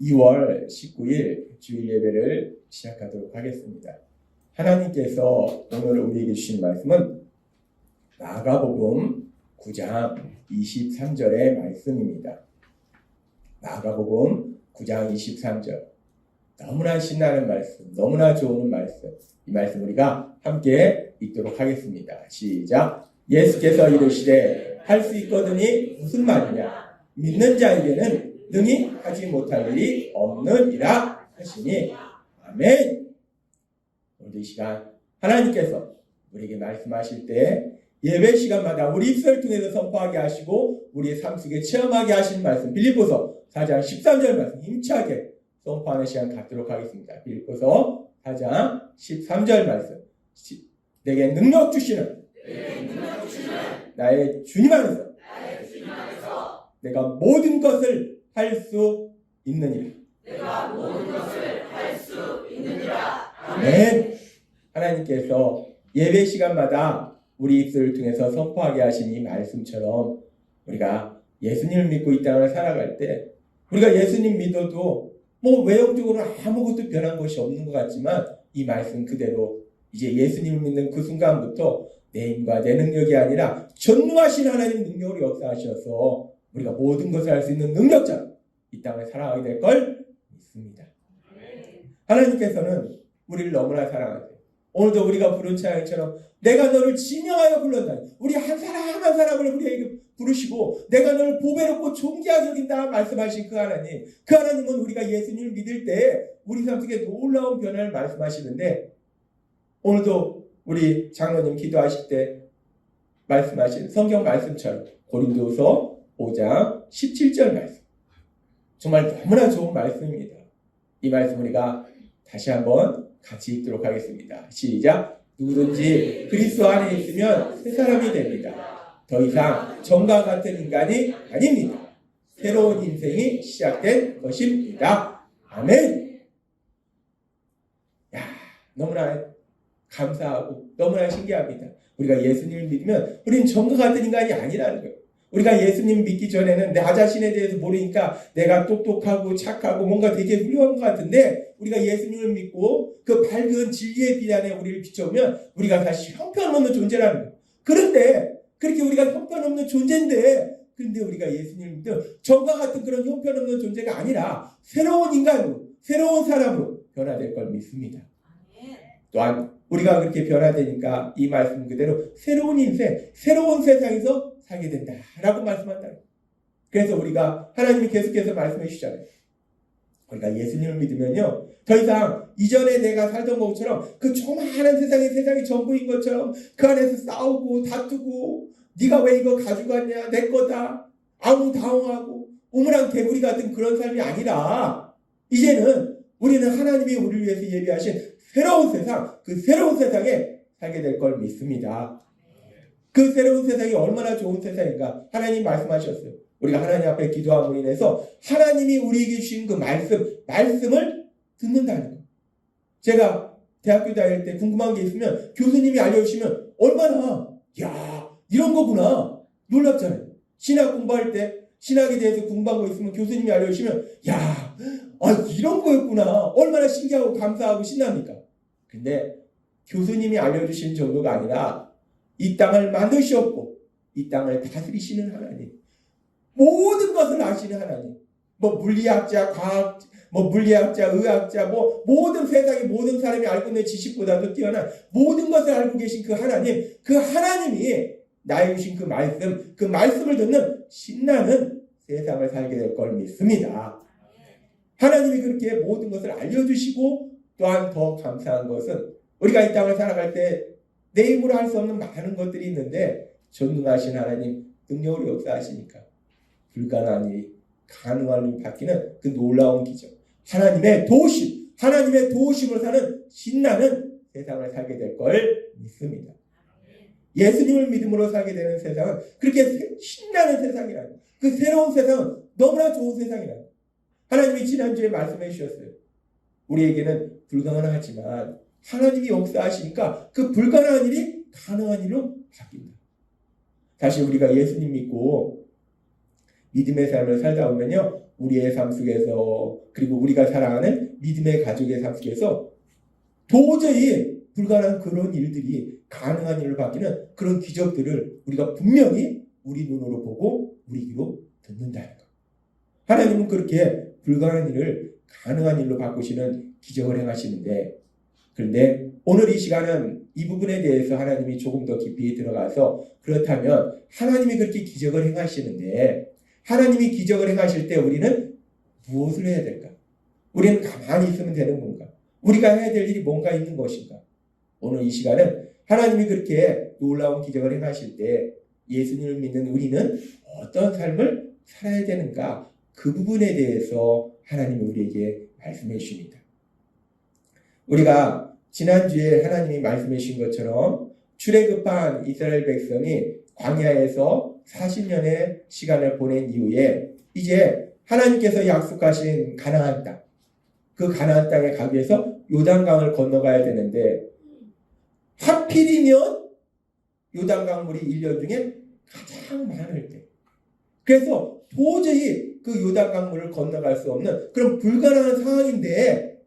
2월 19일 주일 예배를 시작하도록 하겠습니다. 하나님께서 오늘 우리에게 주신 말씀은 마가복음 9장 23절의 말씀입니다. 마가복음 9장 23절. 너무나 신나는 말씀, 너무나 좋은 말씀. 이 말씀 우리가 함께 읽도록 하겠습니다. 시작. 예수께서 이르시되 할 수 있거든이 무슨 말이냐? 믿는 자에게는 능히 하지 못할 일이 없느니라 하시니 아멘. 오늘 이 시간 하나님께서 우리에게 말씀하실 때 예배 시간마다 우리 입술을 통해서 선포하게 하시고 우리의 삶 속에 체험하게 하신 말씀 빌립보서 4장 13절 말씀 힘차게 선포하는 시간 갖도록 하겠습니다. 빌립보서 4장 13절 말씀 내게 능력 주시는 나의 주님 안에서 내가 모든 것을 할 수 있느니라. 아멘. 하나님께서 예배 시간마다 우리 입술을 통해서 선포하게 하신 이 말씀처럼 우리가 예수님을 믿고 이 땅을 살아갈 때 우리가 예수님 믿어도 외형적으로 아무것도 변한 것이 없는 것 같지만 이 말씀 그대로 이제 예수님을 믿는 그 순간부터 내 힘과 내 능력이 아니라 전능하신 하나님 능력으로 역사하셔서 우리가 모든 것을 할 수 있는 능력자 이 땅을 살아가게 될 걸 믿습니다. 하나님께서는 우리를 너무나 사랑하세요. 오늘도 우리가 부른 찬양처럼 내가 너를 진영하여 불렀다. 우리 한 사람 한 사람을 우리에게 부르시고 내가 너를 보배롭고 존귀하게 여긴다 말씀하신 그 하나님. 그 하나님은 우리가 예수님을 믿을 때 우리 삶 속에 놀라운 변화를 말씀하시는데 오늘도 우리 장로님 기도하실 때 말씀하신 성경 말씀처럼 고린도후서 5장 17절 말씀 정말 너무나 좋은 말씀입니다. 이 말씀 우리가 다시 한번 같이 읽도록 하겠습니다. 시작. 누구든지 그리스도 안에 있으면 새 사람이 됩니다. 더 이상 전과 같은 인간이 아닙니다. 새로운 인생이 시작된 것입니다. 아멘. 너무나 감사하고 너무나 신기합니다. 우리가 예수님을 믿으면 우리는 전과 같은 인간이 아니라는 거예요. 우리가 예수님 믿기 전에는 나 자신에 대해서 모르니까 내가 똑똑하고 착하고 뭔가 되게 훌륭한 것 같은데 우리가 예수님을 믿고 그 밝은 진리의 빛 안에 우리를 비춰보면 우리가 다시 형편없는 존재라는 거예요. 그런데 그렇게 우리가 형편없는 존재인데 그런데 우리가 예수님을 믿으면 전과 같은 그런 형편없는 존재가 아니라 새로운 인간으로 새로운 사람으로 변화될 걸 믿습니다. 또한 우리가 그렇게 변화되니까 이 말씀 그대로 새로운 인생, 새로운 세상에서 살게 된다라고 말씀한다. 그래서 우리가 하나님이 계속해서 말씀해 주시잖아요. 우리가 예수님을 믿으면요 더 이상 이전에 내가 살던 것처럼 그 조그마한 세상이 전부인 것처럼 그 안에서 싸우고 다투고 네가 왜 이거 가지고 왔냐 내 거다 아웅다웅하고 우물안 개구리 같은 그런 삶이 아니라 이제는 우리는 하나님이 우리를 위해서 예비하신 새로운 세상, 그 새로운 세상에 살게 될 걸 믿습니다. 그 새로운 세상이 얼마나 좋은 세상인가 하나님 말씀하셨어요. 우리가 하나님 앞에 기도함으로 인해서 하나님이 우리에게 주신 그 말씀을 듣는다는 거예요. 제가 대학교 다닐 때 궁금한 게 있으면 교수님이 알려주시면 얼마나 이런 거구나 놀랍잖아요. 신학 공부할 때 신학에 대해서 궁금한 거 있으면 교수님이 알려주시면 이런 거였구나 얼마나 신기하고 감사하고 신납니까? 근데 교수님이 알려주신 정도가 아니라 이 땅을 만드셨고 이 땅을 다스리시는 하나님 모든 것을 아시는 하나님 물리학자, 과학, 물리학자, 의학자 모든 세상의 모든 사람이 알고 있는 지식보다도 뛰어난 모든 것을 알고 계신 그 하나님 그 하나님이 나에게 주신 그 말씀을 듣는 신나는 세상을 살게 될 걸 믿습니다. 하나님이 그렇게 모든 것을 알려주시고 또한 더 감사한 것은 우리가 이 땅을 살아갈 때 내 힘으로 할 수 없는 많은 것들이 있는데 전능하신 하나님 능력으로 역사하시니까 불가능한 일이 가능한 일이 바뀌는 그 놀라운 기적 하나님의 도우심으로 사는 신나는 세상을 살게 될 걸 믿습니다. 예수님을 믿음으로 살게 되는 세상은 그렇게 신나는 세상이라는 그 새로운 세상은 너무나 좋은 세상이라는 하나님이 지난주에 말씀해 주셨어요. 우리에게는 불가능하지만 하나님이 역사하시니까 그 불가능한 일이 가능한 일로 바뀝니다. 다시 우리가 예수님 믿고 믿음의 삶을 살다 보면요, 우리의 삶 속에서, 그리고 우리가 사랑하는 믿음의 가족의 삶 속에서 도저히 불가능한 그런 일들이 가능한 일로 바뀌는 그런 기적들을 우리가 분명히 우리 눈으로 보고 우리 귀로 듣는다는 것. 하나님은 그렇게 불가능한 일을 가능한 일로 바꾸시는 기적을 행하시는데, 그런데 오늘 이 시간은 이 부분에 대해서 하나님이 조금 더 깊이 들어가서, 그렇다면 하나님이 그렇게 기적을 행하시는데 하나님이 기적을 행하실 때 우리는 무엇을 해야 될까? 우리는 가만히 있으면 되는 건가? 우리가 해야 될 일이 뭔가 있는 것인가? 오늘 이 시간은 하나님이 그렇게 놀라운 기적을 행하실 때 예수님을 믿는 우리는 어떤 삶을 살아야 되는가? 그 부분에 대해서 하나님이 우리에게 말씀해 주십니다. 우리가 지난주에 하나님이 말씀해 주신 것처럼 출애굽한 이스라엘 백성이 광야에서 40년의 시간을 보낸 이후에 이제 하나님께서 약속하신 가나안 땅, 그 가나안 땅에 가기 위해서 요단강을 건너가야 되는데, 하필이면 요단강 물이 1년 중에 가장 많을 때, 그래서 도저히 그 요단강 물을 건너갈 수 없는 그런 불가능한 상황인데,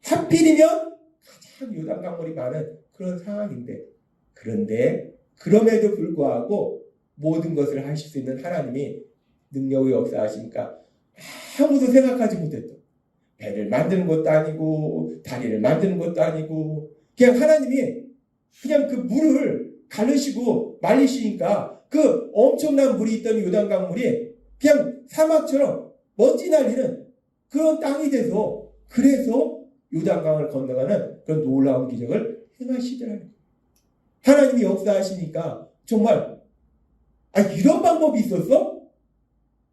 하필이면 가장 요단강 물이 많은 그런 상황인데, 그런데 그럼에도 불구하고 모든 것을 하실 수 있는 하나님이 능력의 역사하시니까 아무도 생각하지 못했던, 배를 만드는 것도 아니고 다리를 만드는 것도 아니고, 그냥 하나님이 그냥 그 물을 가르시고 말리시니까 그 엄청난 물이 있던 요단강 물이 그냥 사막처럼 먼지 날리는 그런 땅이 돼서, 그래서 요단강을 건너가는 그런 놀라운 기적을 행하시더라고요. 하나님이 역사하시니까 정말, 이런 방법이 있었어?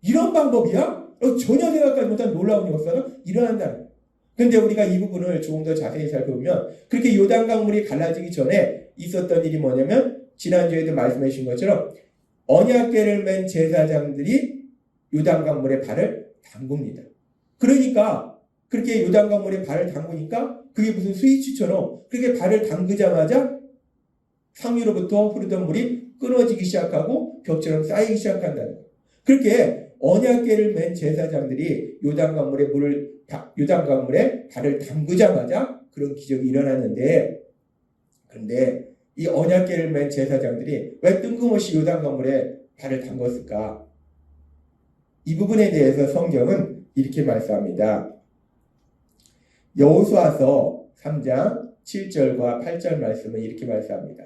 이런 방법이야? 전혀 생각하지 못한 놀라운 역사가 일어난다는 거예요. 그런데 우리가 이 부분을 조금 더 자세히 살펴보면, 그렇게 요단강 물이 갈라지기 전에 있었던 일이 뭐냐면, 지난주에도 말씀해 주신 것처럼 언약궤를 맨 제사장들이 요단강 물에 발을 담굽니다. 그러니까 그렇게 요단강 물에 발을 담그니까 그게 무슨 스위치처럼 그렇게 발을 담그자마자 상위로부터 흐르던 물이 끊어지기 시작하고 벽처럼 쌓이기 시작한다는 거예요. 그렇게 언약궤를 맨 제사장들이 요단강 물에 발을 담그자마자 그런 기적이 일어났는데, 그런데 이 언약궤를 맨 제사장들이 왜 뜬금없이 요단강 물에 발을 담궜을까? 이 부분에 대해서 성경은 이렇게 말씀합니다. 여호수아서 3장 7절과 8절 말씀은 이렇게 말씀합니다.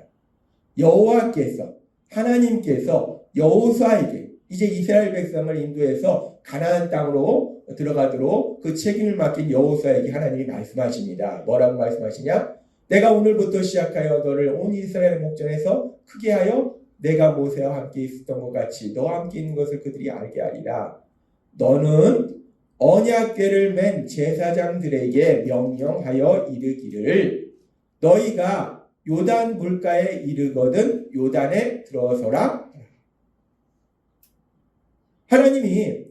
여호와께서, 하나님께서 여호수아에게 이제 이스라엘 백성을 인도해서 가나안 땅으로 들어가도록 그 책임을 맡긴 여호수아에게 하나님이 말씀하십니다. 뭐라고 말씀하시냐? 내가 오늘부터 시작하여 너를 온 이스라엘 목전에서 크게 하여 내가 모세와 함께 있었던 것 같이 너와 함께 있는 것을 그들이 알게 하리라. 너는 언약궤를 맨 제사장들에게 명령하여 이르기를, 너희가 요단 물가에 이르거든 요단에 들어서라. 하나님이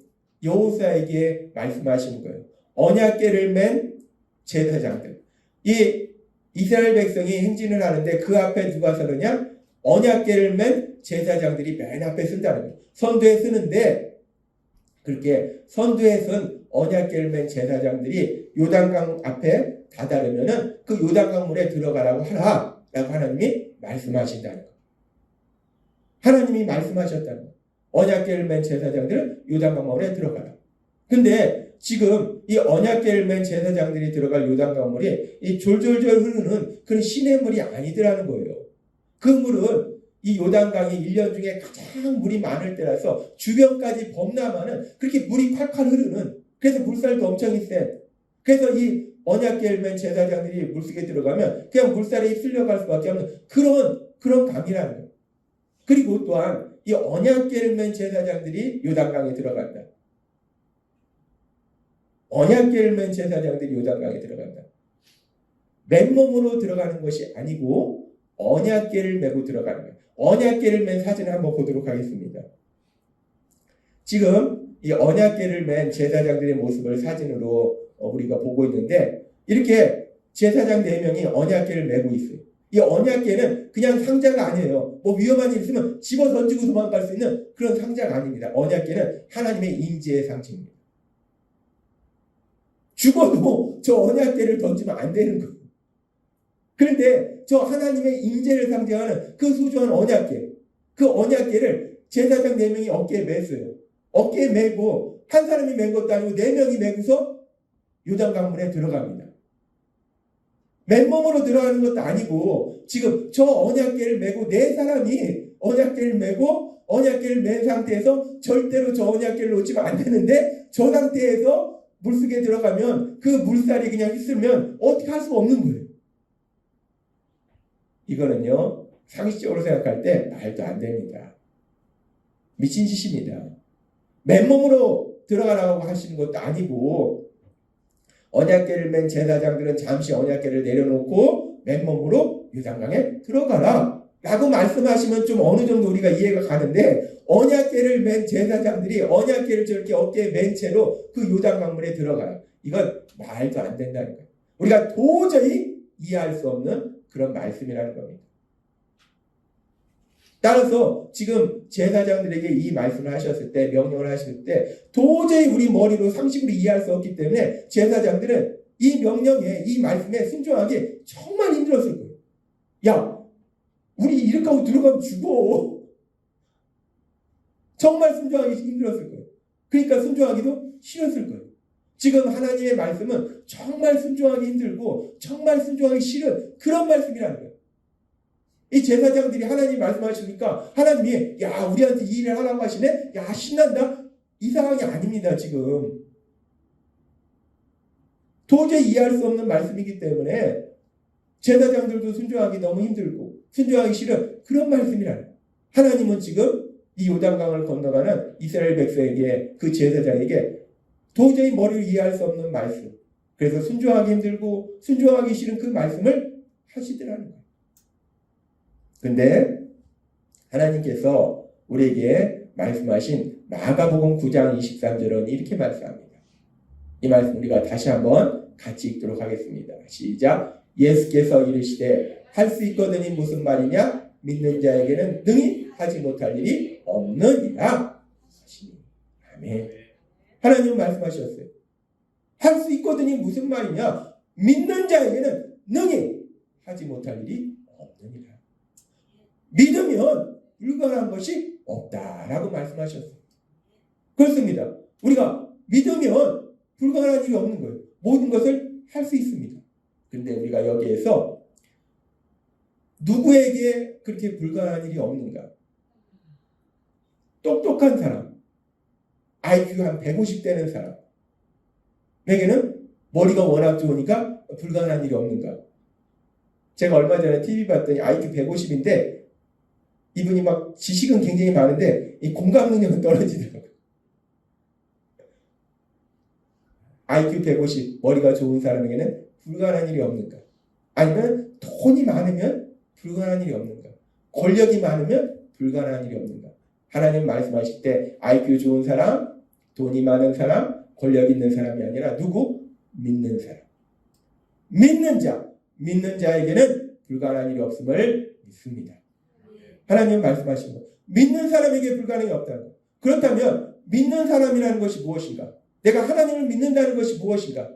여호수아에게 말씀하시는 거예요. 언약궤를 맨 제사장들, 이 이스라엘 백성이 행진을 하는데 그 앞에 누가 서느냐? 언약궤를 맨 제사장들이 맨 앞에 쓴다는 거예요. 선두에 쓰는데, 그렇게 선두에 선 언약궤를 맨 제사장들이 요단강 앞에 다다르면은 그 요단강 물에 들어가라고 하라 라고 하나님이 말씀하신다는 거예요. 하나님이 말씀하셨다는 거예요. 언약궤를 맨 제사장들은 요단강 물에 들어가라. 근데 지금 이 언약궤를 맨 제사장들이 들어갈 요단강 물이 이 졸졸졸 흐르는 그런 시냇물이 아니더라는 거예요. 그 물은 이 요단강이 1년 중에 가장 물이 많을 때라서 주변까지 범람하는, 그렇게 물이 콸콸 흐르는, 그래서 물살도 엄청 센, 그래서 이 언약궤를 맨 제사장들이 물속에 들어가면 그냥 물살에 휩쓸려갈 수밖에 없는 그런 강이라는 거예요. 그리고 또한 이 언약궤를 맨 제사장들이 요단강에 들어간다. 언약궤를 맨 제사장들이 요단강에 들어간다. 맨몸으로 들어가는 것이 아니고 언약궤를 메고 들어가는 거예요. 언약궤를 맨 사진을 한번 보도록 하겠습니다. 지금 이 언약궤를 맨 제사장들의 모습을 사진으로 우리가 보고 있는데, 이렇게 제사장 4명이 언약궤를 메고 있어요. 이 언약궤는 그냥 상자가 아니에요. 뭐 위험한 일 있으면 집어 던지고 도망갈 수 있는 그런 상자가 아닙니다. 언약궤는 하나님의 임재의 상징입니다. 죽어도 저 언약궤를 던지면 안 되는 거예요. 그런데 저 하나님의 임재를 상징하는 그 소중한 언약궤, 그 언약궤를 제사장 4명이 어깨에 맸어요. 어깨에 메고 한 사람이 맨 것도 아니고 4명이 메고서 요단강물에 들어갑니다. 맨몸으로 들어가는 것도 아니고 지금 저 언약궤를 메고 4사람이 언약궤를 메고 언약궤를 맨 상태에서 절대로 저 언약궤를 놓치면 안 되는데 저 상태에서 물속에 들어가면 그 물살이 그냥 휩쓸면 어떻게 할 수가 없는 거예요. 이거는요, 상식적으로 생각할 때 말도 안 됩니다. 미친 짓입니다. 맨몸으로 들어가라고 하시는 것도 아니고 언약궤를 맨 제사장들은 잠시 언약궤를 내려놓고 맨몸으로 요단강에 들어가라 라고 말씀하시면 좀 어느 정도 우리가 이해가 가는데 언약궤를 맨 제사장들이 언약궤를 저렇게 어깨에 맨 채로 그 요단강물에 들어가라. 이건 말도 안 된다는 거예요. 우리가 도저히 이해할 수 없는 그런 말씀이라는 겁니다. 따라서 지금 제사장들에게 이 말씀을 하셨을 때, 명령을 하셨을 때 도저히 우리 머리로 상식으로 이해할 수 없기 때문에 제사장들은 이 명령에, 이 말씀에 순종하기 정말 힘들었을 거예요. 야, 우리 이렇게 하고 들어가면 죽어. 정말 순종하기 힘들었을 거예요. 그러니까 순종하기도 싫었을 거예요. 지금 하나님의 말씀은 정말 순종하기 힘들고 정말 순종하기 싫은 그런 말씀이라는 거예요. 이 제사장들이 하나님 말씀하시니까 하나님이 야 우리한테 이 일을 하라고 하시네? 야 신난다? 이 상황이 아닙니다. 지금 도저히 이해할 수 없는 말씀이기 때문에 제사장들도 순종하기 너무 힘들고 순종하기 싫은 그런 말씀이라는 거예요. 하나님은 지금 이 요단강을 건너가는 이스라엘 백성에게 그 제사장에게 도저히 머리로 이해할 수 없는 말씀, 그래서 순종하기 힘들고 순종하기 싫은 그 말씀을 하시더라는 거예요. 근데 하나님께서 우리에게 말씀하신 마가복음 9장 23절은 이렇게 말씀합니다. 이 말씀 우리가 다시 한번 같이 읽도록 하겠습니다. 시작. 예수께서 이르시되 할 수 있거든이 무슨 말이냐? 믿는 자에게는 능히 하지 못할 일이 없느니라 하시니. 아멘. 하나님은 말씀하셨어요. 할 수 있거든이 무슨 말이냐? 믿는 자에게는 능히 하지 못할 일이 없느니라. 믿으면 불가능한 것이 없다라고 말씀하셨어요. 그렇습니다. 우리가 믿으면 불가능한 일이 없는 거예요. 모든 것을 할 수 있습니다. 그런데 우리가 여기에서 누구에게 그렇게 불가능한 일이 없는가? 똑똑한 사람, IQ 한 150 되는 사람에게는 머리가 워낙 좋으니까 불가능한 일이 없는가? 제가 얼마 전에 TV 봤더니 IQ 150인데 이분이 막 지식은 굉장히 많은데 이 공감 능력은 떨어지더라고요. IQ 150 머리가 좋은 사람에게는 불가능한 일이 없는가? 아니면 돈이 많으면 불가능한 일이 없는가? 권력이 많으면 불가능한 일이 없는가? 하나님 말씀하실 때 IQ 좋은 사람, 돈이 많은 사람, 권력 있는 사람이 아니라 누구? 믿는 사람. 믿는 자에게는 불가능한 일이 없음을 믿습니다. 하나님 말씀하신 거. 믿는 사람에게 불가능이 없다는 거. 그렇다면 믿는 사람이라는 것이 무엇인가? 내가 하나님을 믿는다는 것이 무엇인가?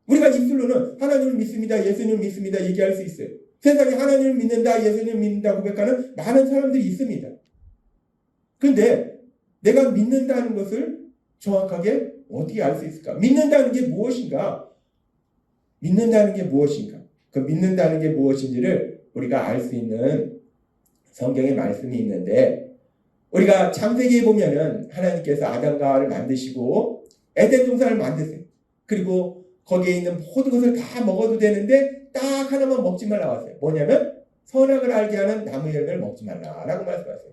우리가 입술로는 하나님을 믿습니다, 예수님을 믿습니다 얘기할 수 있어요. 세상에 하나님을 믿는다, 예수님을 믿는다 고백하는 많은 사람들이 있습니다. 그런데 내가 믿는다는 것을 정확하게 어떻게 알 수 있을까? 믿는다는 게 무엇인가? 믿는다는 게 무엇인가? 그 믿는다는 게 무엇인지를 우리가 알 수 있는 성경의 말씀이 있는데, 우리가 창세기에 보면은 하나님께서 아담과 하와를 만드시고 에덴 동산을 만드세요. 그리고 거기에 있는 모든 것을 다 먹어도 되는데 딱 하나만 먹지 말라고 하세요. 뭐냐면 선악을 알게 하는 나무 열매를 먹지 말라라고 말씀하세요.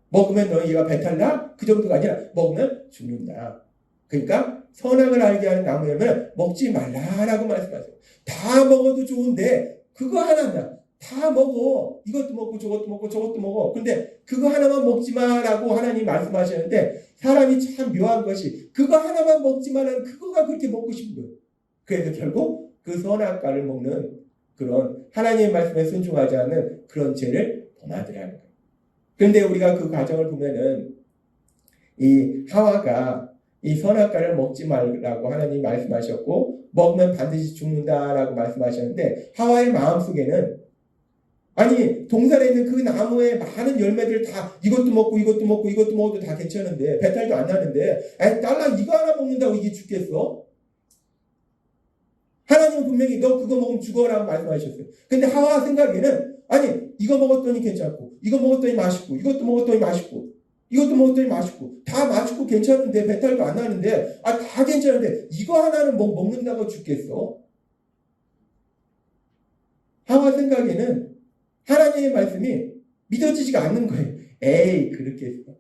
먹으면 너희가 배탈나? 그 정도가 아니라 먹으면 죽는다. 그러니까 선악을 알게 하는 나무 열매를 먹지 말라라고 말씀하세요. 다 먹어도 좋은데 그거 하나만 다 먹어. 이것도 먹고 저것도 먹고 저것도 먹어. 근데 그거 하나만 먹지 마라고 하나님 말씀하시는데 사람이 참 묘한 것이 그거 하나만 먹지 마라는 그거가 그렇게 먹고 싶은 거예요. 그래서 결국 그 선악과를 먹는 그런 하나님의 말씀에 순종하지 않는 그런 죄를 범하더라는 거예요. 그런데 우리가 그 과정을 보면은 이 하와가 이 선악과를 먹지 말라고 하나님 말씀하셨고 먹으면 반드시 죽는다라고 말씀하셨는데 하와의 마음속에는 아니 동산에 있는 그 나무의 많은 열매들 다 이것도 먹고 이것도 먹고 이것도 먹어도 다 괜찮은데 배탈도 안 나는데 아니 딸라 이거 하나 먹는다고 이게 죽겠어? 하나님은 분명히 너 그거 먹으면 죽어라고 말씀하셨어요. 근데 하와 생각에는 아니 이거 먹었더니 괜찮고 이거 먹었더니 맛있고 이것도 먹었더니 맛있고 이것도 먹었더니 맛있고 다 맛있고 괜찮은데 배탈도 안 나는데 다 괜찮은데 이거 하나는 먹는다고 죽겠어? 하와 생각에는 하나님의 말씀이 믿어지지가 않는 거예요. 에이 그렇겠어.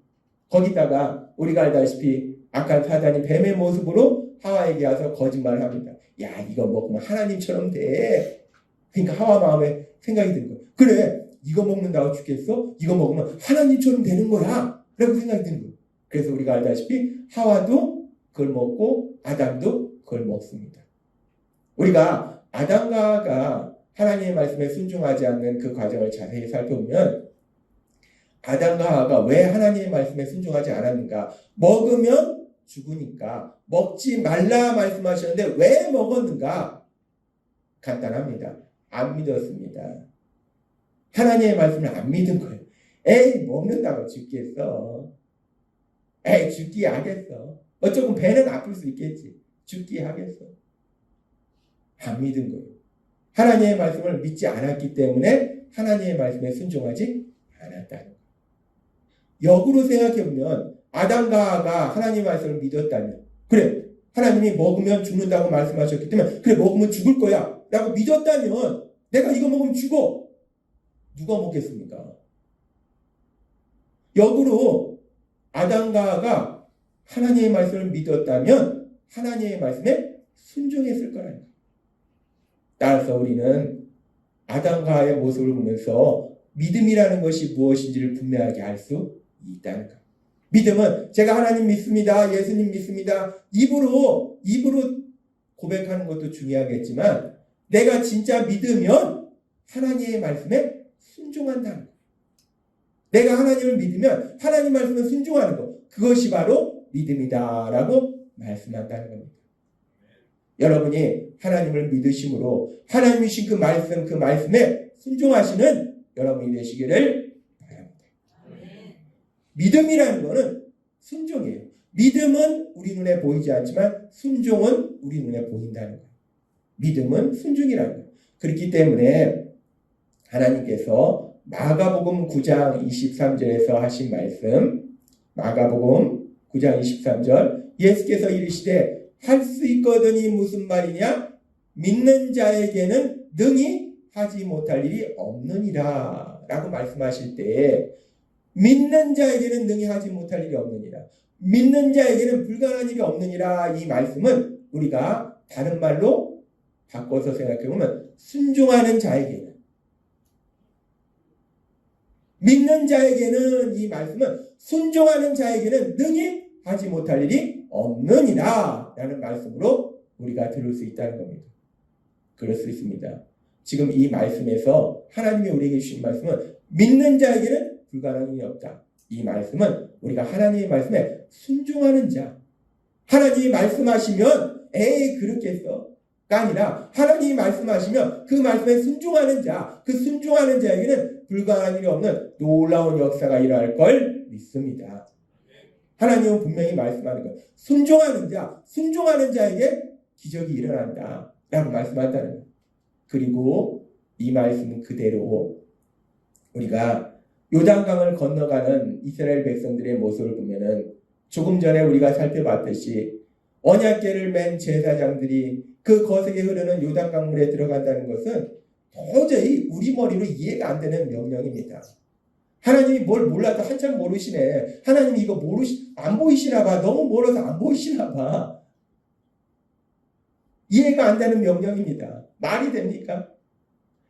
거기다가 우리가 알다시피 악한 사단이 뱀의 모습으로 하와에게 와서 거짓말을 합니다. 야 이거 먹으면 하나님처럼 돼. 그러니까 하와 마음에 생각이 드는 거예요. 그래 이거 먹는다고 죽겠어? 이거 먹으면 하나님처럼 되는 거야 라고 생각이 드는 거예요. 그래서 우리가 알다시피 하와도 그걸 먹고 아담도 그걸 먹습니다. 우리가 아담과 하와가 하나님의 말씀에 순종하지 않는 그 과정을 자세히 살펴보면 아담과 하와가 왜 하나님의 말씀에 순종하지 않았는가? 먹으면 죽으니까 먹지 말라 말씀하셨는데 왜 먹었는가? 간단합니다. 안 믿었습니다. 하나님의 말씀을 안 믿은 거예요. 에이 먹는다고 죽겠어. 에이 죽기 하겠어. 조금 배는 아플 수 있겠지. 죽기 하겠어. 안 믿은 거예요. 하나님의 말씀을 믿지 않았기 때문에 하나님의 말씀에 순종하지 않았다는 거예요. 역으로 생각해보면 아담과 하와가 하나님의 말씀을 믿었다면 그래 하나님이 먹으면 죽는다고 말씀하셨기 때문에 그래 먹으면 죽을 거야 라고 믿었다면 내가 이거 먹으면 죽어. 누가 먹겠습니까? 역으로 아담과 하와가 하나님의 말씀을 믿었다면 하나님의 말씀에 순종했을 거라는 거예요. 따라서 우리는 아담과 하와의 모습을 보면서 믿음이라는 것이 무엇인지를 분명하게 알 수 있다는 거예요. 믿음은 제가 하나님 믿습니다. 예수님 믿습니다. 입으로 고백하는 것도 중요하겠지만 내가 진짜 믿으면 하나님의 말씀에 순종한다는 거예요. 내가 하나님을 믿으면 하나님 말씀에 순종하는 것. 그것이 바로 믿음이다라고 말씀한다는 겁니다. 여러분이 하나님을 믿으심으로 하나님이신 그 말씀에 순종하시는 여러분이 되시기를 바랍니다. 믿음이라는 것은 순종이에요. 믿음은 우리 눈에 보이지 않지만 순종은 우리 눈에 보인다는 거예요. 믿음은 순종이라는 거예요. 그렇기 때문에 하나님께서 마가복음 9장 23절에서 하신 말씀 마가복음 9장 23절 예수께서 이르시되 할 수 있거든이 무슨 말이냐? 믿는 자에게는 능히 하지 못할 일이 없느니라 라고 말씀하실 때 믿는 자에게는 능히 하지 못할 일이 없느니라 믿는 자에게는 불가능한 일이 없느니라 이 말씀은 우리가 다른 말로 바꿔서 생각해보면 순종하는 자에게는 믿는 자에게는 이 말씀은 순종하는 자에게는 능히 하지 못할 일이 없느니라 라는 말씀으로 우리가 들을 수 있다는 겁니다. 그럴 수 있습니다. 지금 이 말씀에서 하나님이 우리에게 주신 말씀은 믿는 자에게는 불가능한 일이 없다. 이 말씀은 우리가 하나님의 말씀에 순종하는 자 하나님이 말씀하시면 에이 그렇겠어 가 아니라 하나님이 말씀하시면 그 말씀에 순종하는 자 그 순종하는 자에게는 불가능한 일이 없는 놀라운 역사가 일어날 걸 믿습니다. 하나님은 분명히 말씀하는 것. 순종하는 자에게 기적이 일어난다. 라고 말씀한다는 거예요. 그리고 이 말씀은 그대로 우리가 요단강을 건너가는 이스라엘 백성들의 모습을 보면은 조금 전에 우리가 살펴봤듯이 언약궤를 맨 제사장들이 그 거세게 흐르는 요단강물에 들어간다는 것은 도저히 우리 머리로 이해가 안 되는 명령입니다. 하나님이 뭘 몰라도 한참 모르시네. 하나님이 이거 안 보이시나 봐. 너무 멀어서 안 보이시나 봐. 이해가 안 되는 명령입니다. 말이 됩니까?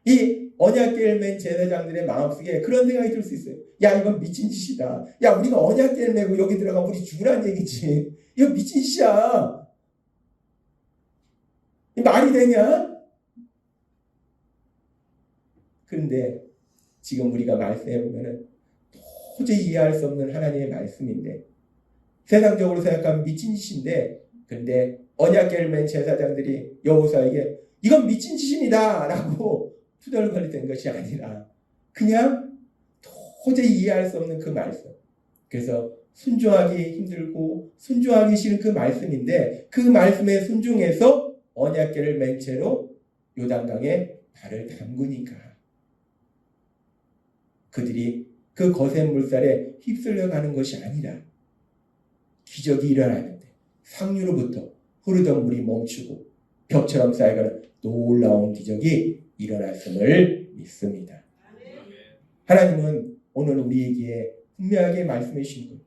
이 언약궤를 맨 제사장들의 마음속에 그런 생각이 들 수 있어요. 야 이건 미친 짓이다. 야 우리가 언약궤를 메고 여기 들어가면 우리 죽으란 얘기지. 이거 미친 짓이야. 이 말이 되냐? 그런데 지금 우리가 말씀해 보면은 도저히 이해할 수 없는 하나님의 말씀인데, 세상적으로 생각하면 미친 짓인데, 근데 언약궤를 맨 제사장들이 여호수아에게 이건 미친 짓입니다 라고 투덜거리던 것이 아니라 그냥 도저히 이해할 수 없는 그 말씀. 그래서 순종하기 힘들고 순종하기 싫은 그 말씀인데, 그 말씀에 순종해서 언약궤를 맨 채로 요단강에 발을 담그니까 그들이 그 거센 물살에 휩쓸려 가는 것이 아니라 기적이 일어나는데 상류로부터 흐르던 물이 멈추고 벽처럼 쌓여가는 놀라운 기적이 일어났음을 믿습니다. 하나님은 오늘 우리에게 분명하게 말씀해 주신 거예요.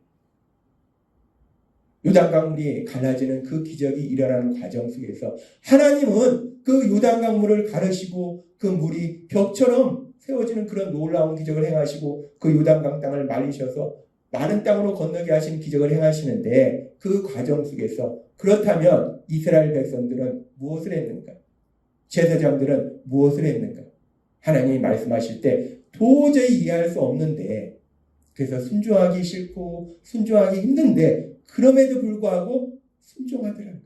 요단강물이 갈라지는 그 기적이 일어나는 과정 속에서 하나님은 그 요단강물을 가르시고 그 물이 벽처럼 세워지는 그런 놀라운 기적을 행하시고 그 요단강 땅을 말리셔서 마른 땅으로 건너게 하신 기적을 행하시는데, 그 과정 속에서 그렇다면 이스라엘 백성들은 무엇을 했는가? 제사장들은 무엇을 했는가? 하나님이 말씀하실 때 도저히 이해할 수 없는데, 그래서 순종하기 싫고 순종하기 힘든데 그럼에도 불구하고 순종하더라고요.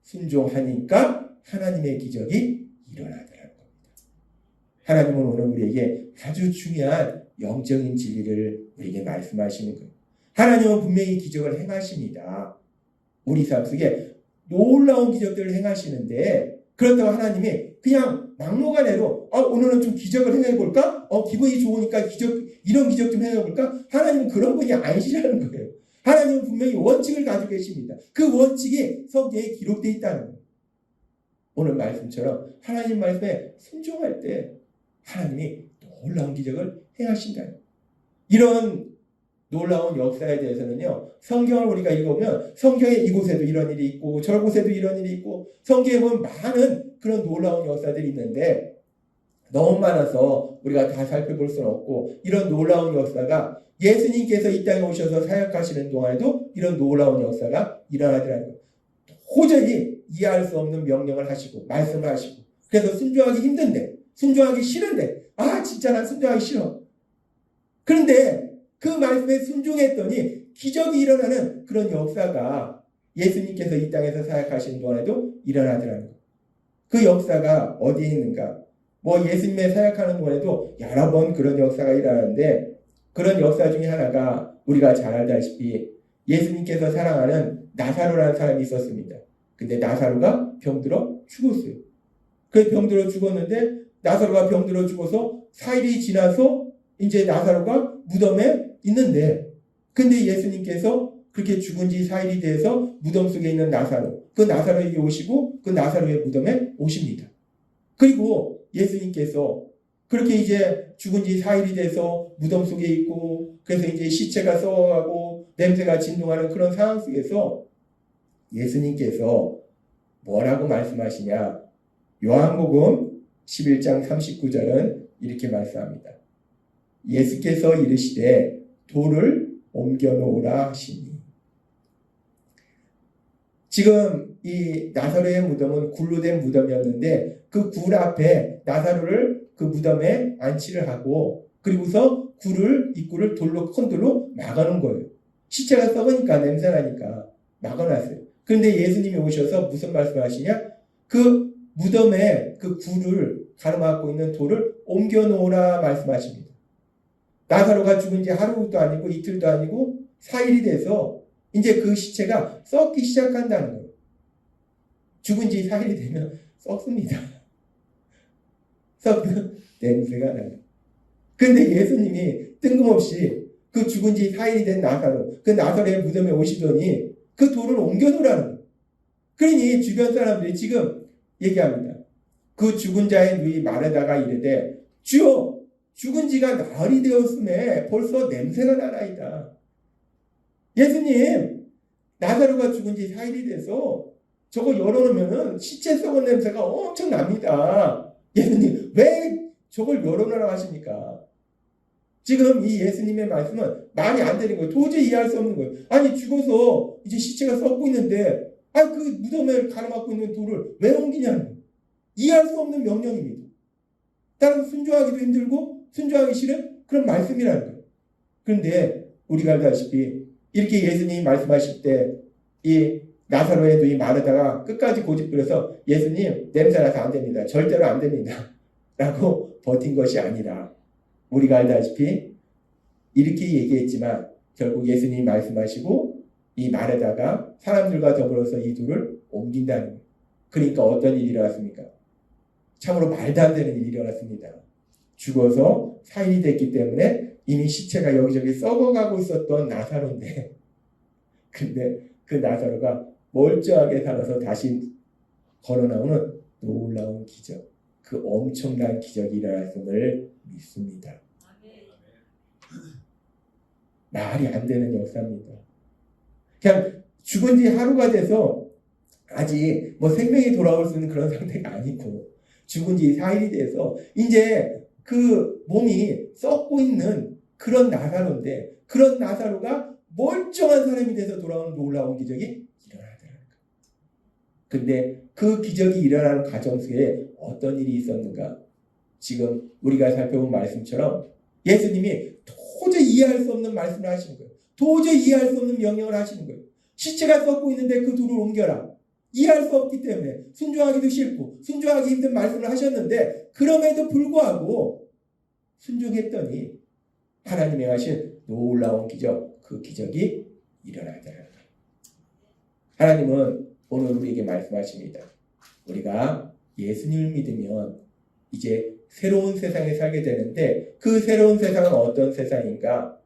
순종하니까 하나님의 기적이 일어나더라고요. 하나님은 오늘 우리에게 아주 중요한 영적인 진리를 우리에게 말씀하시는 거예요. 하나님은 분명히 기적을 행하십니다. 우리 삶 속에 놀라운 기적들을 행하시는데, 그렇다고 하나님이 그냥 막무가내로 오늘은 좀 기적을 행해볼까? 기분이 좋으니까 이런 기적 좀 행해볼까? 하나님은 그런 분이 아니시라는 거예요. 하나님은 분명히 원칙을 가지고 계십니다. 그 원칙이 성경에 기록되어 있다는 거예요. 오늘 말씀처럼 하나님 말씀에 순종할 때 하나님이 놀라운 기적을 행하신다. 이런 놀라운 역사에 대해서는요, 성경을 우리가 읽어보면 성경에 이곳에도 이런 일이 있고 저곳에도 이런 일이 있고 성경에 보면 많은 그런 놀라운 역사들이 있는데, 너무 많아서 우리가 다 살펴볼 수는 없고, 이런 놀라운 역사가 예수님께서 이 땅에 오셔서 사역하시는 동안에도 이런 놀라운 역사가 일어나더라는 거예요. 도저히 이해할 수 없는 명령을 하시고 말씀을 하시고, 그래서 순종하기 힘든데, 순종하기 싫은데, 진짜 난 순종하기 싫어. 그런데 그 말씀에 순종했더니 기적이 일어나는 그런 역사가 예수님께서 이 땅에서 사역하신 동안에도 일어나더라는 거예요. 그 역사가 어디에 있는가? 예수님의 사역하는 동안에도 여러 번 그런 역사가 일어나는데, 그런 역사 중에 하나가 우리가 잘 알다시피 예수님께서 사랑하는 나사로라는 사람이 있었습니다. 근데 나사로가 병들어 죽었어요. 그 병들어 죽었는데, 나사로가 병들어 죽어서 4일이 지나서 이제 나사로가 무덤에 있는데, 근데 예수님께서 그렇게 죽은 지 4일이 돼서 무덤 속에 있는 나사로, 그 나사로에게 오시고 그 나사로의 무덤에 오십니다. 그리고 예수님께서 그렇게 이제 죽은 지 4일이 돼서 무덤 속에 있고, 그래서 이제 시체가 썩어가고 냄새가 진동하는 그런 상황 속에서 예수님께서 뭐라고 말씀하시냐? 요한복음 11장 39절은 이렇게 말씀합니다. 예수께서 이르시되 돌을 옮겨 놓으라 하시니. 지금 이 나사로의 무덤은 굴로 된 무덤이었는데, 그 굴 앞에 나사로를 그 무덤에 안치를 하고, 그리고서 입구를 큰 돌로 막아놓은 거예요. 시체가 썩으니까 냄새나니까 막아놨어요. 그런데 예수님이 오셔서 무슨 말씀을 하시냐? 그 무덤에 그 굴을 가로막고 있는 돌을 옮겨 놓으라 말씀하십니다. 나사로가 죽은 지 하루도 아니고 이틀도 아니고 4일이 돼서 이제 그 시체가 썩기 시작한다는 거예요. 죽은 지 4일이 되면 썩습니다. 썩는 냄새가 나요. 근데 예수님이 뜬금없이 그 죽은 지 4일이 된 나사로, 그 나사로의 무덤에 오시더니 그 돌을 옮겨놓으라는 거예요. 그러니 주변 사람들이 지금 얘기합니다. 그 죽은 자의 누이 마르다가 이르되 주여 죽은 지가 나흘이 되었음에 벌써 냄새가 나나이다. 예수님, 나사로가 죽은 지 4일이 돼서 저거 열어놓으면 시체 썩은 냄새가 엄청 납니다. 예수님, 왜 저걸 열어놓으라고 하십니까? 지금 이 예수님의 말씀은 말이 안 되는 거예요. 도저히 이해할 수 없는 거예요. 아니, 죽어서 이제 시체가 썩고 있는데, 그 무덤에 가로막고 있는 돌을 왜 옮기냐는 거예요. 이해할 수 없는 명령입니다. 따라서 순종하기도 힘들고 순종하기 싫은 그런 말씀이라는 거예요. 그런데 우리가 알다시피 이렇게 예수님이 말씀하실 때 이 나사로의 눈이 마르다가 끝까지 고집부려서 예수님 냄새나서 안 됩니다. 절대로 안 됩니다. 라고 버틴 것이 아니라 우리가 알다시피 이렇게 얘기했지만 결국 예수님이 말씀하시고 이 마르다가 사람들과 더불어서 이 둘을 옮긴다는 거예요. 그러니까 어떤 일이 일어났습니까? 참으로 말도 안 되는 일이 일어났습니다. 죽어서 4일이 됐기 때문에 이미 시체가 여기저기 썩어가고 있었던 나사로인데 근데 그 나사로가 멀쩡하게 살아서 다시 걸어나오는 놀라운 기적, 그 엄청난 기적이 일어났음을 믿습니다. 말이 안 되는 역사입니다. 그냥 죽은 지 하루가 돼서 아직 뭐 생명이 돌아올 수 있는 그런 상태가 아니고 죽은 지 4일이 돼서 이제 그 몸이 썩고 있는 그런 나사로인데 그런 나사로가 멀쩡한 사람이 돼서 돌아오는 놀라운 기적이 일어나더라고요. 근데 그 기적이 일어나는 과정 속에 어떤 일이 있었는가? 지금 우리가 살펴본 말씀처럼 예수님이 도저히 이해할 수 없는 말씀을 하시는 거예요. 도저히 이해할 수 없는 명령을 하시는 거예요. 시체가 썩고 있는데 그 둘을 옮겨라. 이해할 수 없기 때문에 순종하기도 싫고 순종하기 힘든 말씀을 하셨는데 그럼에도 불구하고 순종했더니 하나님의 하신 놀라운 기적, 그 기적이 일어나더라고요. 하나님은 오늘 우리에게 말씀하십니다. 우리가 예수님을 믿으면 이제 새로운 세상에 살게 되는데 그 새로운 세상은 어떤 세상인가?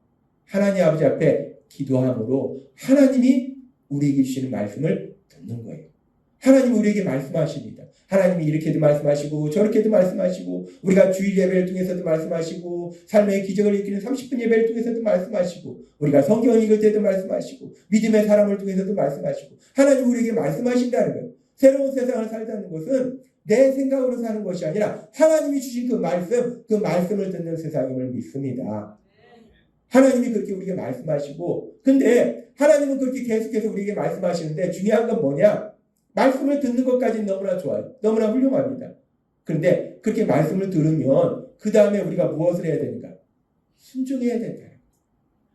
하나님 아버지 앞에 기도함으로 하나님이 우리에게 주시는 말씀을 듣는 거예요. 하나님이 우리에게 말씀하십니다. 하나님이 이렇게도 말씀하시고 저렇게도 말씀하시고 우리가 주일 예배를 통해서도 말씀하시고 삶의 기적을 일으키는 30분 예배를 통해서도 말씀하시고 우리가 성경을 읽을 때도 말씀하시고 믿음의 사람을 통해서도 말씀하시고 하나님이 우리에게 말씀하신다는 거예요. 새로운 세상을 살다는 것은 내 생각으로 사는 것이 아니라 하나님이 주신 그 말씀을 듣는 세상임을 믿습니다. 하나님이 그렇게 우리에게 말씀하시고 근데 하나님은 그렇게 계속해서 우리에게 말씀하시는데 중요한 건 뭐냐? 말씀을 듣는 것까지는 너무나 좋아요. 너무나 훌륭합니다. 그런데 그렇게 말씀을 들으면 그 다음에 우리가 무엇을 해야 되는가? 순종해야 된다.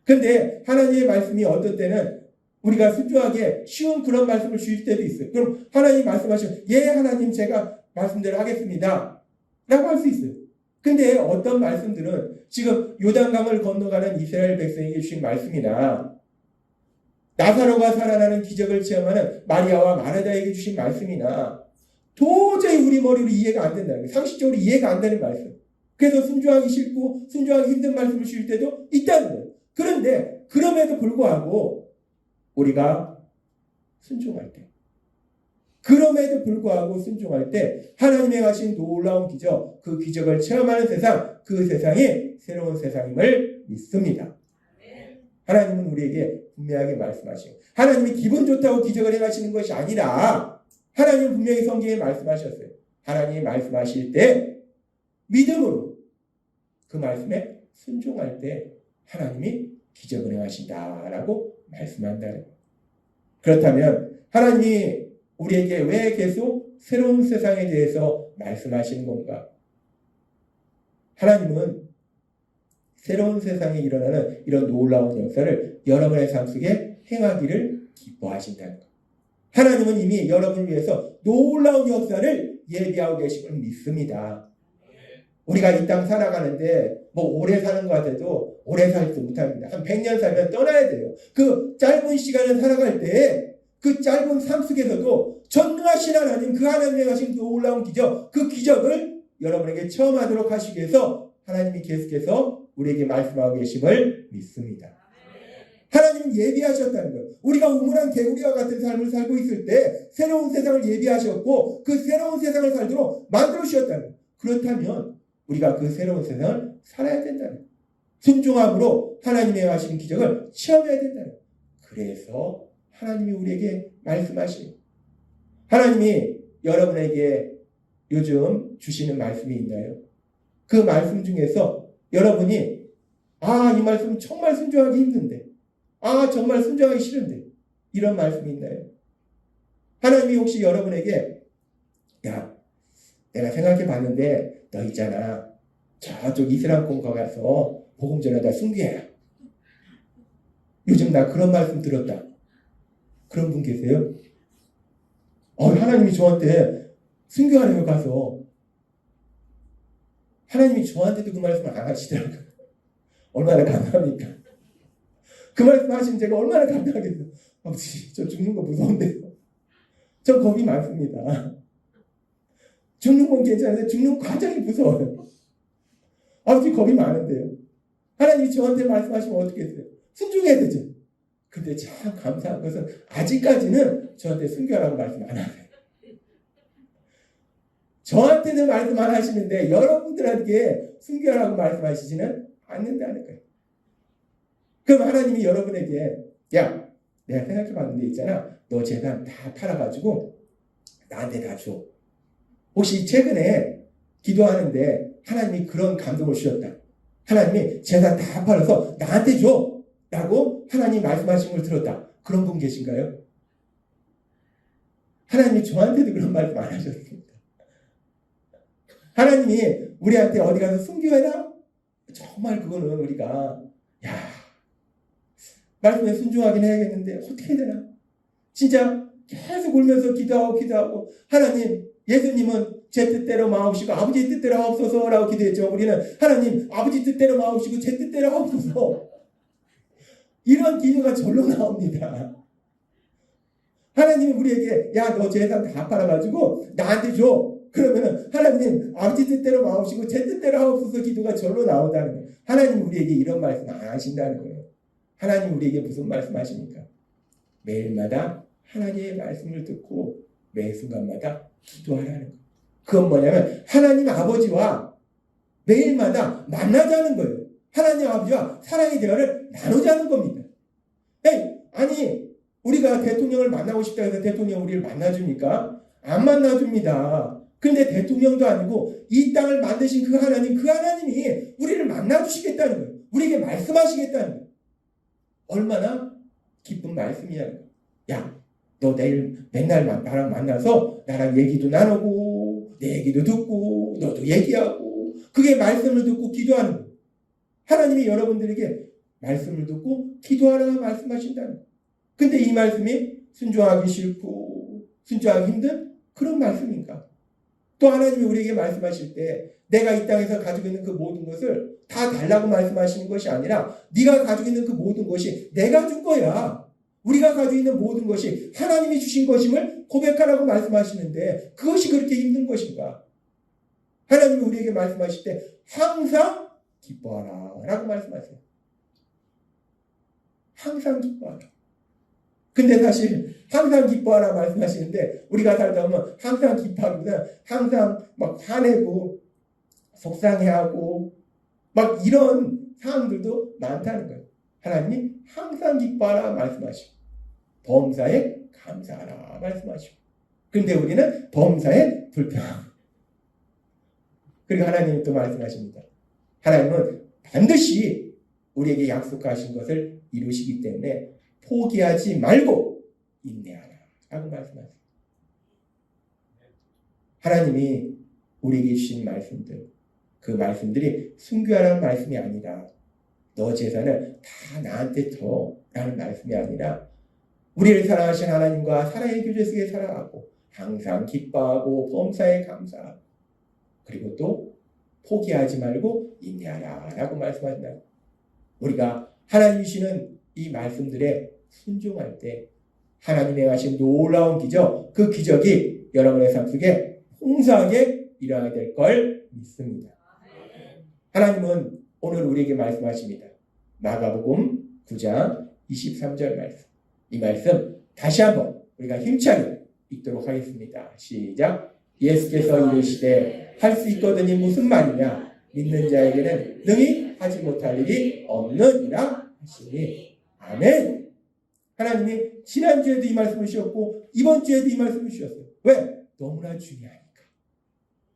그런데 하나님의 말씀이 어떤 때는 우리가 순종하기에 쉬운 그런 말씀을 주실 때도 있어요. 그럼 하나님이 말씀하시면 예 하나님 제가 말씀대로 하겠습니다. 라고 할 수 있어요. 근데 어떤 말씀들은 지금 요단강을 건너가는 이스라엘 백성에게 주신 말씀이나 나사로가 살아나는 기적을 체험하는 마리아와 마르다에게 주신 말씀이나 도저히 우리 머리로 이해가 안 된다는 거예요. 상식적으로 이해가 안 되는 말씀. 그래서 순종하기 싫고 순종하기 힘든 말씀을 주실 때도 있다는 거예요. 그런데 그럼에도 불구하고 우리가 순종할 때 그럼에도 불구하고 순종할 때 하나님의 하신 놀라운 기적, 그 기적을 체험하는 세상, 그 세상이 새로운 세상임을 믿습니다. 하나님은 우리에게 분명하게 말씀하시고 하나님이 기분 좋다고 기적을 행하시는 것이 아니라 하나님은 분명히 성경에 말씀하셨어요. 하나님이 말씀하실 때 믿음으로 그 말씀에 순종할 때 하나님이 기적을 행하신다라고 말씀한다는 거예요. 그렇다면 하나님이 우리에게 왜 계속 새로운 세상에 대해서 말씀하시는 건가? 하나님은 새로운 세상에 일어나는 이런 놀라운 역사를 여러분의 삶 속에 행하기를 기뻐하신다는 것. 하나님은 이미 여러분을 위해서 놀라운 역사를 예비하고 계심을 믿습니다. 우리가 이 땅 살아가는데 뭐 오래 사는 것 같아도 오래 살지 못합니다. 한 100년 살면 떠나야 돼요. 그 짧은 시간을 살아갈 때 그 짧은 삶 속에서도 전능하신 하나님, 그 하나님의 하신 놀라운 기적, 그 기적을 여러분에게 체험하도록 하시기 위해서 하나님이 계속해서 우리에게 말씀하고 계심을 믿습니다. 하나님은 예비하셨다는 거예요. 우리가 우물한 개구리와 같은 삶을 살고 있을 때 새로운 세상을 예비하셨고 그 새로운 세상을 살도록 만들어 주셨다는 거예요. 그렇다면 우리가 그 새로운 세상을 살아야 된다는 거예요. 순종함으로 하나님의 하신 기적을 체험해야 된다는 거예요. 그래서 하나님이 우리에게 말씀하시고 하나님이 여러분에게 요즘 주시는 말씀이 있나요? 그 말씀 중에서 여러분이 이 말씀 정말 순종하기 힘든데 정말 순종하기 싫은데 이런 말씀이 있나요? 하나님이 혹시 여러분에게 야 내가 생각해 봤는데 너 있잖아 저쪽 이슬람권가 가서 복음 전하다 순교해라. 요즘 나 그런 말씀 들었다. 그런 분 계세요? 하나님이 저한테 순교하려고 가서 하나님이 저한테도 그 말씀을 안 하시더라고요. 얼마나 감사합니까? 그 말씀 하신 제가 얼마나 감사하겠어요. 아버지, 저 죽는 거 무서운데요. 저 겁이 많습니다. 죽는 건 괜찮은데 죽는 과정이 무서워요. 아버지, 겁이 많은데요. 하나님이 저한테 말씀하시면 어떻게 했어요? 순종해야 되죠. 근데 참 감사한 것은 아직까지는 저한테 순교하라고 말씀 안 하세요. 저한테는 말씀 안 하시는데 여러분들에게 순교하라고 말씀하시지는 않는다는 거예요. 그럼 하나님이 여러분에게 야, 내가 생각해봤는데 있잖아. 너 재산 다 팔아가지고 나한테 다 줘. 혹시 최근에 기도하는데 하나님이 그런 감동을 주셨다. 하나님이 재산 다 팔아서 나한테 줘. 라고 하나님 말씀하신 걸 들었다. 그런 분 계신가요? 하나님이 저한테도 그런 말씀 안 하셨습니다. 하나님이 우리한테 어디 가서 순교해라? 정말 그거는 우리가 말씀에 순종하긴 해야겠는데 어떻게 해야 되나? 진짜 계속 울면서 기도하고 하나님, 예수님은 제 뜻대로 마옵시고 아버지 뜻대로 하옵소서라고 기도했죠. 우리는 하나님, 아버지 뜻대로 마옵시고 제 뜻대로 하옵소서. 이런 기도가 절로 나옵니다. 하나님이 우리에게 야, 너 재산 다 팔아가지고 나한테 줘. 그러면은 하나님, 아버지 뜻대로 마옵시고 제 뜻대로 하옵소서 기도가 절로 나온다는 거예요. 하나님 우리에게 이런 말씀 안 하신다는 거예요. 하나님 우리에게 무슨 말씀 하십니까? 매일마다 하나님의 말씀을 듣고 매 순간마다 기도하라는 거예요. 그건 뭐냐면 하나님 아버지와 매일마다 만나자는 거예요. 하나님 아버지와 사랑의 대화를 나누자는 겁니다. 아니 우리가 대통령을 만나고 싶다 해서 대통령 우리를 만나줍니까? 안 만나줍니다. 근데 대통령도 아니고 이 땅을 만드신 그 하나님이 우리를 만나주시겠다는 거예요. 우리에게 말씀하시겠다는 거예요. 얼마나 기쁜 말씀이냐는 거예요. 야, 너 내일 맨날 나랑 만나서 나랑 얘기도 나누고 내 얘기도 듣고 너도 얘기하고 그게 말씀을 듣고 기도하는 거예요. 하나님이 여러분들에게 말씀을 듣고 기도하라고 말씀하신다는 거예요. 근데 이 말씀이 순종하기 싫고 순종하기 힘든 그런 말씀인가? 또 하나님이 우리에게 말씀하실 때 내가 이 땅에서 가지고 있는 그 모든 것을 다 달라고 말씀하시는 것이 아니라 네가 가지고 있는 그 모든 것이 내가 준 거야. 우리가 가지고 있는 모든 것이 하나님이 주신 것임을 고백하라고 말씀하시는데 그것이 그렇게 힘든 것인가? 하나님이 우리에게 말씀하실 때 항상 기뻐하라 라고 말씀하세요. 항상 기뻐하라. 근데 사실 항상 기뻐하라 말씀하시는데 우리가 살다 보면 항상 기뻐하기보다 항상 막 화내고 속상해하고 막 이런 상황들도 많다는 거예요. 하나님이 항상 기뻐하라 말씀하시고 범사에 감사하라 말씀하시고 근데 우리는 범사에 불평하고 그리고 하나님이 또 말씀하십니다. 하나님은 반드시 우리에게 약속하신 것을 이루시기 때문에 포기하지 말고 인내하라 라고 말씀하세요. 하나님이 우리에게 주신 말씀들 그 말씀들이 순교하라는 말씀이 아니라 너 재산을 다 나한테 줘 라는 말씀이 아니라 우리를 사랑하신 하나님과 사랑의 교제 속에 살아가고 항상 기뻐하고 범사에 감사하고 그리고 또 포기하지 말고 인내하라 라고 말씀하신다. 우리가 하나님이 주시는 이 말씀들에 순종할 때 하나님의 하신 놀라운 기적 그 기적이 여러분의 삶 속에 풍성하게 일어나게 될 걸 믿습니다. 하나님은 오늘 우리에게 말씀하십니다. 마가복음 9장 23절 말씀. 이 말씀 다시 한번 우리가 힘차게 읽도록 하겠습니다. 시작. 예수께서 이르시되 할 수 있거든이 무슨 말이냐? 믿는 자에게는 능히 하지 못할 일이 없느니라 하시니. 아멘. 하나님이 지난주에도 이 말씀을 주셨고 이번 주에도 이 말씀을 주셨어요. 왜? 너무나 중요하니까.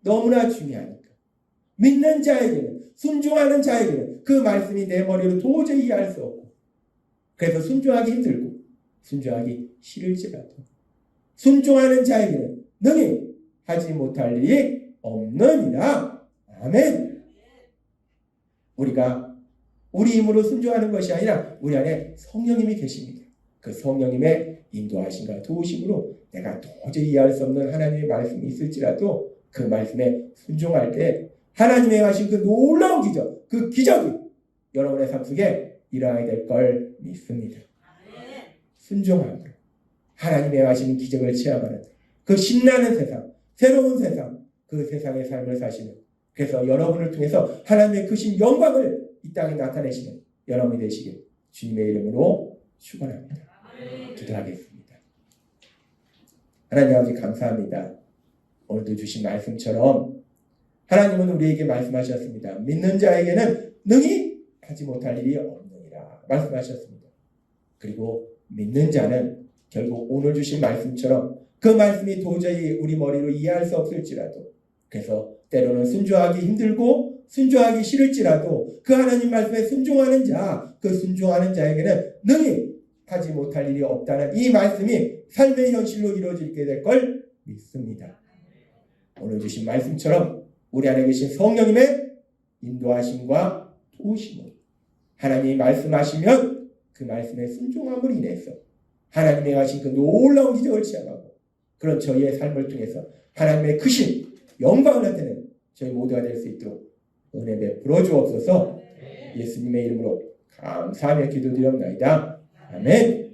너무나 중요하니까. 믿는 자에게는 순종하는 자에게는 그 말씀이 내 머리로 도저히 이해할 수 없고 그래서 순종하기 힘들고 순종하기 싫을지라도 순종하는 자에게는 능히 하지 못할 일이 없느니라. 아멘. 우리가 우리 힘으로 순종하는 것이 아니라 우리 안에 성령님이 계십니다. 그 성령님의 인도하심과 도우심으로 내가 도저히 이해할 수 없는 하나님의 말씀이 있을지라도 그 말씀에 순종할 때 하나님의 하신 그 놀라운 기적, 그 기적이 여러분의 삶 속에 일어나게 될 걸 믿습니다. 순종함으로 하나님의 하시는 기적을 체험하는 그 신나는 세상, 새로운 세상, 그 세상의 삶을 사시는, 그래서 여러분을 통해서 하나님의 크신 영광을 이 땅에 나타내시는 여러분이 되시길 주님의 이름으로 축원합니다. 기도하겠습니다. 하나님 아버지 감사합니다. 오늘도 주신 말씀처럼 하나님은 우리에게 말씀하셨습니다. 믿는 자에게는 능히 하지 못할 일이 없느니라 말씀하셨습니다. 그리고 믿는 자는 결국 오늘 주신 말씀처럼 그 말씀이 도저히 우리 머리로 이해할 수 없을지라도, 그래서 때로는 순종하기 힘들고 순종하기 싫을지라도 그 하나님 말씀에 순종하는 자, 그 순종하는 자에게는 능히 하지 못할 일이 없다는 이 말씀이 삶의 현실로 이루어지게 될 걸 믿습니다. 오늘 주신 말씀처럼 우리 안에 계신 성령님의 인도하심과 도우심으로 하나님이 말씀하시면 그 말씀에 순종함으로 인해서 하나님의 하신 그 놀라운 기적을 체험하고 그런 저희의 삶을 통해서 하나님의 크신 영광을 나타내는 저희 모두가 될 수 있도록 은혜 베풀어 주옵소서. 예수님의 이름으로 감사하며 기도드렸나이다. 아멘.